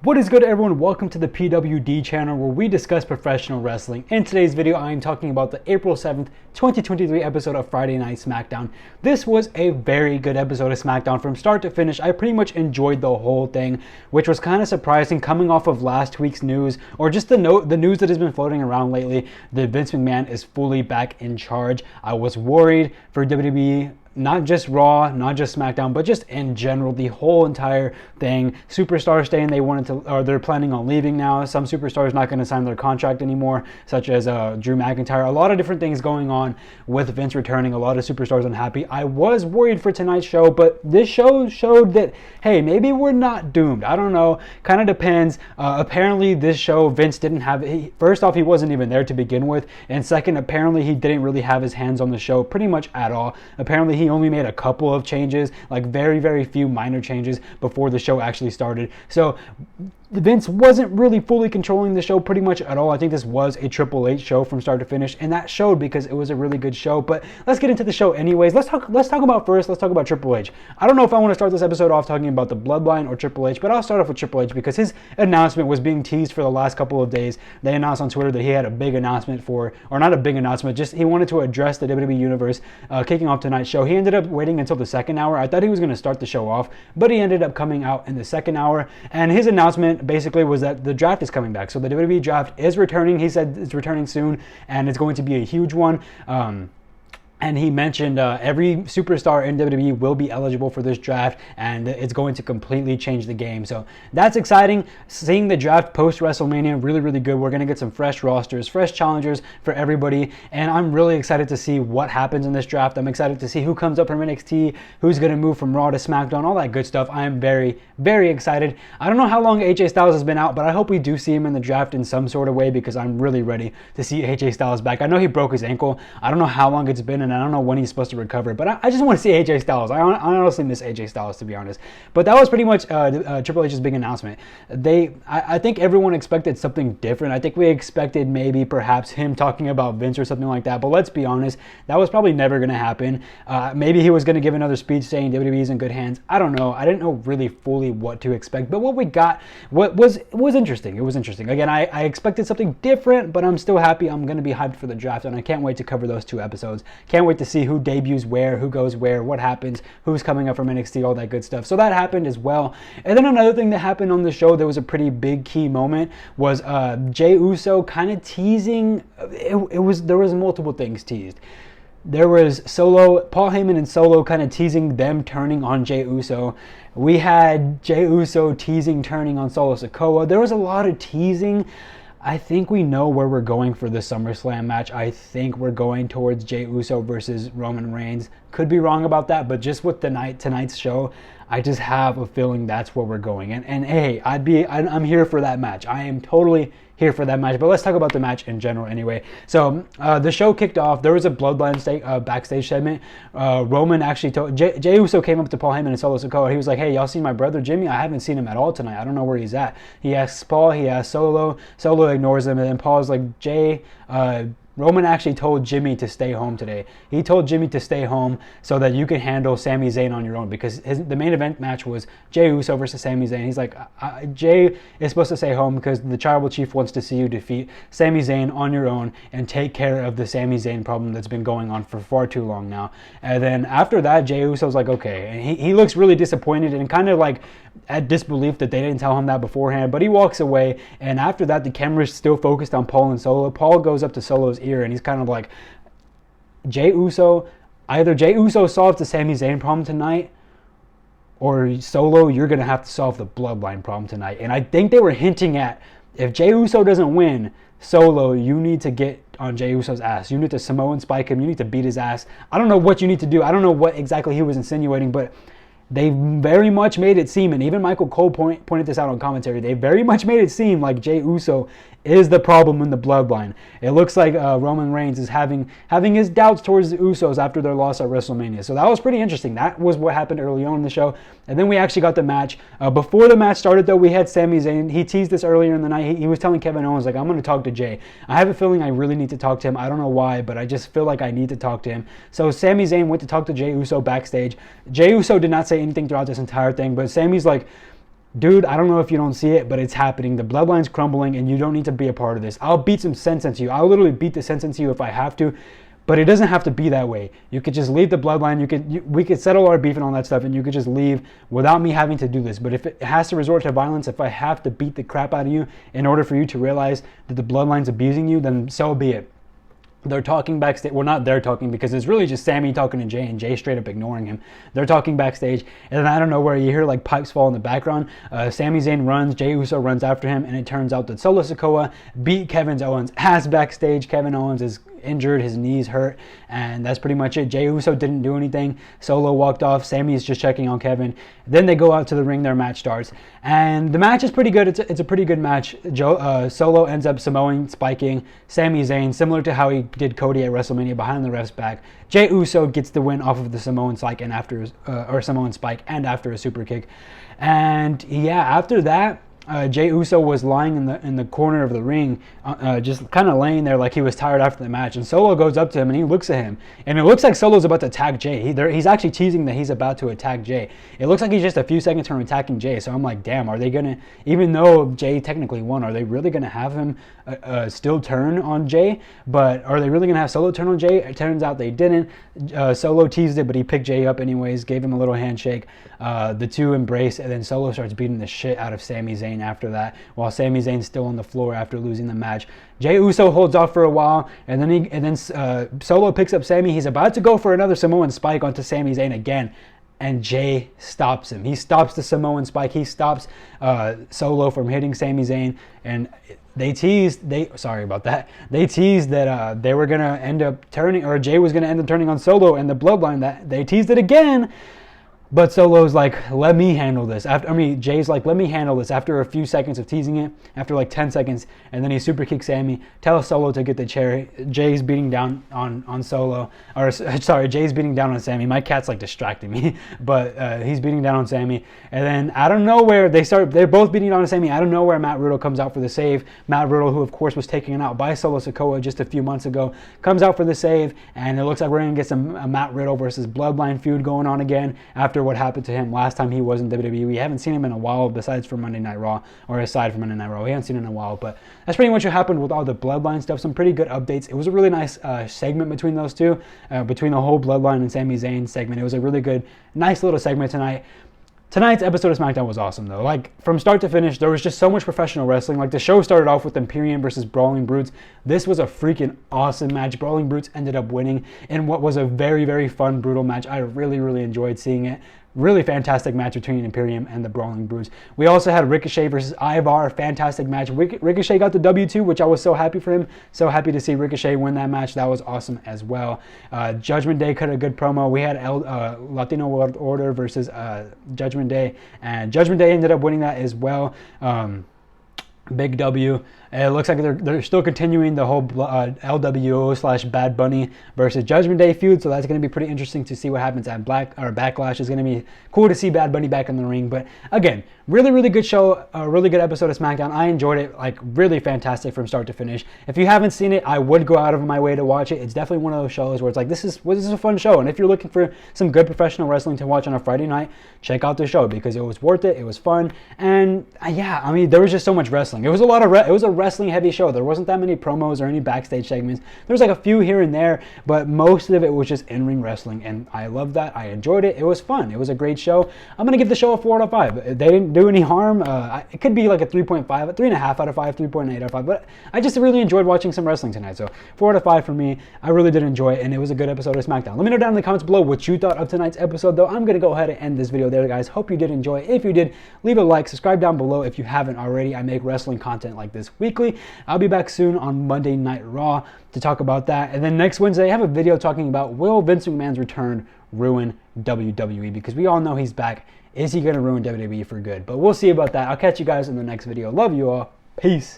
What is good, everyone? Welcome to the PWD channel where we discuss professional wrestling. In today's video, I am talking about the April 7th, 2023 episode of Friday Night SmackDown. This was a very good episode of SmackDown from start to finish. I pretty much enjoyed the whole thing, which was kind of surprising coming off of last week's news, or just the news that has been floating around lately that Vince McMahon is fully back in charge. I was worried for WWE. Not just Raw, not just SmackDown, but just in general, the whole entire thing. Superstars saying they're planning on leaving now. Some superstars not going to sign their contract anymore, such as Drew McIntyre. A lot of different things going on with Vince returning. A lot of superstars unhappy. I was worried for tonight's show, but this show showed that, hey, maybe we're not doomed. I don't know. Kind of depends. Apparently, this show, Vince didn't have... First off, he wasn't even there to begin with. And second, apparently, he didn't really have his hands on the show pretty much at all. Apparently, he only made a couple of changes, like very few minor changes before the show actually started. So Vince wasn't really fully controlling the show pretty much at all. I think this was a Triple H show from start to finish, and that showed because it was a really good show. But let's get into the show anyways. Let's talk about Triple H. I don't know if I want to start this episode off talking about the Bloodline or Triple H, but I'll start off with Triple H because his announcement was being teased for the last couple of days. They announced on Twitter that he had a big announcement or not a big announcement, just he wanted to address the WWE Universe kicking off tonight's show. He ended up waiting until the second hour. I thought he was going to start the show off, but he ended up coming out in the second hour, and his announcement basically was that the draft is coming back. So the WWE draft is returning. He said it's returning soon, and it's going to be a huge one. And he mentioned every superstar in WWE will be eligible for this draft, and it's going to completely change the game. So that's exciting. Seeing the draft post-WrestleMania, really good. We're going to get some fresh rosters, fresh challengers for everybody, and I'm really excited to see what happens in this draft. I'm excited to see who comes up from NXT, who's going to move from Raw to SmackDown, all that good stuff. I am very excited. I don't know how long AJ Styles has been out, but I hope we do see him in the draft in some sort of way because I'm really ready to see AJ Styles back. I know he broke his ankle. I don't know how long it's been, and I don't know when he's supposed to recover, but I just want to see AJ Styles. I honestly miss AJ Styles, to be honest. But that was pretty much Triple H's big announcement. I think everyone expected something different. I think we expected maybe perhaps him talking about Vince or something like that, but let's be honest, that was probably never going to happen. Maybe he was going to give another speech saying WWE's in good hands. I don't know. I didn't know really fully what to expect, but what we got was interesting. It was interesting. Again, I expected something different, but I'm still happy. I'm going to be hyped for the draft, and I can't wait to cover those two episodes. Can't wait to see who debuts where, who goes where, what happens, who's coming up from NXT, all that good stuff. So that happened as well. And then another thing that happened on the show that was a pretty big key moment was Jey Uso kind of teasing. There was multiple things teased. There was Paul Heyman and Solo kind of teasing them turning on Jey Uso. We had Jey Uso teasing turning on Solo Sikoa. There was a lot of teasing. I think we know where we're going for the SummerSlam match. I think we're going towards Jey Uso versus Roman Reigns. Could be wrong about that, but just with tonight's show, I just have a feeling that's where we're going. And hey, I'm here for that match. I am totally here for that match. But let's talk about the match in general anyway. So the show kicked off. There was a Bloodline backstage segment. Roman actually told... Jey Uso came up to Paul Heyman and Solo Sikoa. He was like, hey, y'all seen my brother Jimmy? I haven't seen him at all tonight. I don't know where he's at. He asks Paul. He asks Solo. Solo ignores him. And then Paul's like, Roman actually told Jimmy to stay home today. He told Jimmy to stay home so that you can handle Sami Zayn on your own, because the main event match was Jey Uso versus Sami Zayn. He's like, Jey is supposed to stay home because the Tribal Chief wants to see you defeat Sami Zayn on your own and take care of the Sami Zayn problem that's been going on for far too long now. And then after that, Jey Uso's like, okay. And he looks really disappointed and kind of like at disbelief that they didn't tell him that beforehand, but he walks away. And after that, the camera's still focused on Paul and Solo. Paul goes up to Solo's ear and he's kind of like, either Jey Uso solves the Sami Zayn problem tonight, or Solo, you're going to have to solve the Bloodline problem tonight. And I think they were hinting at, if Jey Uso doesn't win, Solo, you need to get on Jey Uso's ass. You need to Samoan spike him. You need to beat his ass. I don't know what you need to do. I don't know what exactly he was insinuating, but they very much made it seem, and even Michael Cole pointed this out on commentary, they very much made it seem like Jey Uso is the problem in the Bloodline. It looks like Roman Reigns is having his doubts towards the Usos after their loss at WrestleMania. So that was pretty interesting. That was what happened early on in the show. And then we actually got the match. Before the match started, though, we had Sami Zayn. He teased this earlier in the night. He was telling Kevin Owens, like, I'm going to talk to Jey. I have a feeling I really need to talk to him. I don't know why, but I just feel like I need to talk to him. So Sami Zayn went to talk to Jey Uso backstage. Jey Uso did not say anything throughout this entire thing, but Sami's like, dude, I don't know if you don't see it, but it's happening. The bloodline's crumbling, and you don't need to be a part of this. I'll beat some sense into you. I'll literally beat the sense into you if I have to, but it doesn't have to be that way. You could just leave the bloodline. We could settle our beef and all that stuff, and you could just leave without me having to do this. But if it has to resort to violence, if I have to beat the crap out of you in order for you to realize that the bloodline's abusing you, then so be it. They're talking backstage. Well, not they're talking, because it's really just Sammy talking to Jay and Jay straight up ignoring him. They're talking backstage, and then I don't know where you hear like pipes fall in the background. Sami Zayn runs, Jey Uso runs after him, and it turns out that Solo Sikoa beat Kevin Owens' ass backstage. Kevin Owens is injured, his knees hurt, and that's pretty much it. Jey Uso didn't do anything. Solo walked off. Sammy is just checking on Kevin. Then they go out to the ring. Their match starts, and the match is pretty good. It's a pretty good match. Solo ends up Samoan spiking Sami Zayn, similar to how he did Cody at WrestleMania behind the ref's back. Jey Uso gets the win off of the Samoan spike and after Samoan spike and after a super kick. And yeah, after that, Jey Uso was lying in the corner of the ring, just kind of laying there like he was tired after the match. And Solo goes up to him and he looks at him, and it looks like Solo's about to attack Jey. He's actually teasing that he's about to attack Jey. It looks like he's just a few seconds from attacking Jey. So I'm like, damn, are they gonna? Even though Jey technically won, are they really gonna have him still turn on Jey? But are they really gonna have Solo turn on Jey? It turns out they didn't. Solo teased it, but he picked Jey up anyways, gave him a little handshake. The two embrace, and then Solo starts beating the shit out of Sami Zayn after that, while Sami Zayn's still on the floor after losing the match. Jey Uso holds off for a while, and then Solo picks up Sami. He's about to go for another Samoan spike onto Sami Zayn again, and Jey stops him. He stops the Samoan spike. He stops Solo from hitting Sami Zayn, and they teased that they were gonna end up turning, or Jey was gonna end up turning on Solo and the Bloodline. That they teased it again. But Solo's like, let me handle this. Jay's like, let me handle this after a few seconds of teasing it, after like 10 seconds, and then he super kicks Sammy, tells Solo to get the chair. Jay's beating down on Solo, or sorry, Jay's beating down on Sammy. My cat's like distracting me, but he's beating down on Sammy. And then out of nowhere, they're both beating down on Sammy. Out of nowhere, Matt Riddle comes out for the save. Matt Riddle, who of course was taken out by Solo Sikoa just a few months ago, comes out for the save, and it looks like we're going to get some Matt Riddle versus Bloodline feud going on again after what happened to him last time he was in WWE. We haven't seen him in a while, besides for Monday Night Raw, or aside from Monday Night Raw. We haven't seen him in a while, but that's pretty much what happened with all the Bloodline stuff. Some pretty good updates. It was a really nice segment between those two, between the whole Bloodline and Sami Zayn segment. It was a really good, nice little segment tonight. Tonight's episode of SmackDown was awesome, though. Like, from start to finish, there was just so much professional wrestling. Like, the show started off with Imperium versus Brawling Brutes. This was a freaking awesome match. Brawling Brutes ended up winning in what was a very, very fun, brutal match. I really, really enjoyed seeing it. Really fantastic match between Imperium and the Brawling Brutes. We also had Ricochet versus Ivar. Fantastic match. Ricochet got the W2, which I was so happy for him. So happy to see Ricochet win that match. That was awesome as well. Judgment Day cut a good promo. We had Latino World Order versus Judgment Day, and Judgment Day ended up winning that as well. Big W. It looks like they're still continuing the whole LWO / Bad Bunny versus Judgment Day feud, so that's going to be pretty interesting to see what happens at Backlash. It's going to be cool to see Bad Bunny back in the ring. But again, really, really good show, a really good episode of SmackDown. I enjoyed it, like really fantastic from start to finish. If you haven't seen it, I would go out of my way to watch it. It's definitely one of those shows where it's like, this is a fun show, and if you're looking for some good professional wrestling to watch on a Friday night, check out the show because it was worth it. It was fun, and yeah, I mean, there was just so much wrestling. It was a wrestling heavy show. There wasn't that many promos or any backstage segments. There was like a few here and there, but most of it was just in-ring wrestling, and I loved that. I enjoyed it. It was fun. It was a great show. I'm gonna give the show a 4 out of 5. They didn't do any harm. It could be like a 3.5, a 3.5 out of 5, 3.8 out of 5, but I just really enjoyed watching some wrestling tonight. So 4 out of 5 for me. I really did enjoy it, and it was a good episode of SmackDown. Let me know down in the comments below what you thought of tonight's episode, though. I'm gonna go ahead and end this video there, guys. Hope you did enjoy it. If you did, leave a like, subscribe down below if you haven't already. I make wrestling content like this weekly. I'll be back soon on Monday Night Raw to talk about that. And then next Wednesday, I have a video talking about, will Vince McMahon's return ruin WWE? Because we all know he's back. Is he going to ruin WWE for good? But we'll see about that. I'll catch you guys in the next video. Love you all. Peace.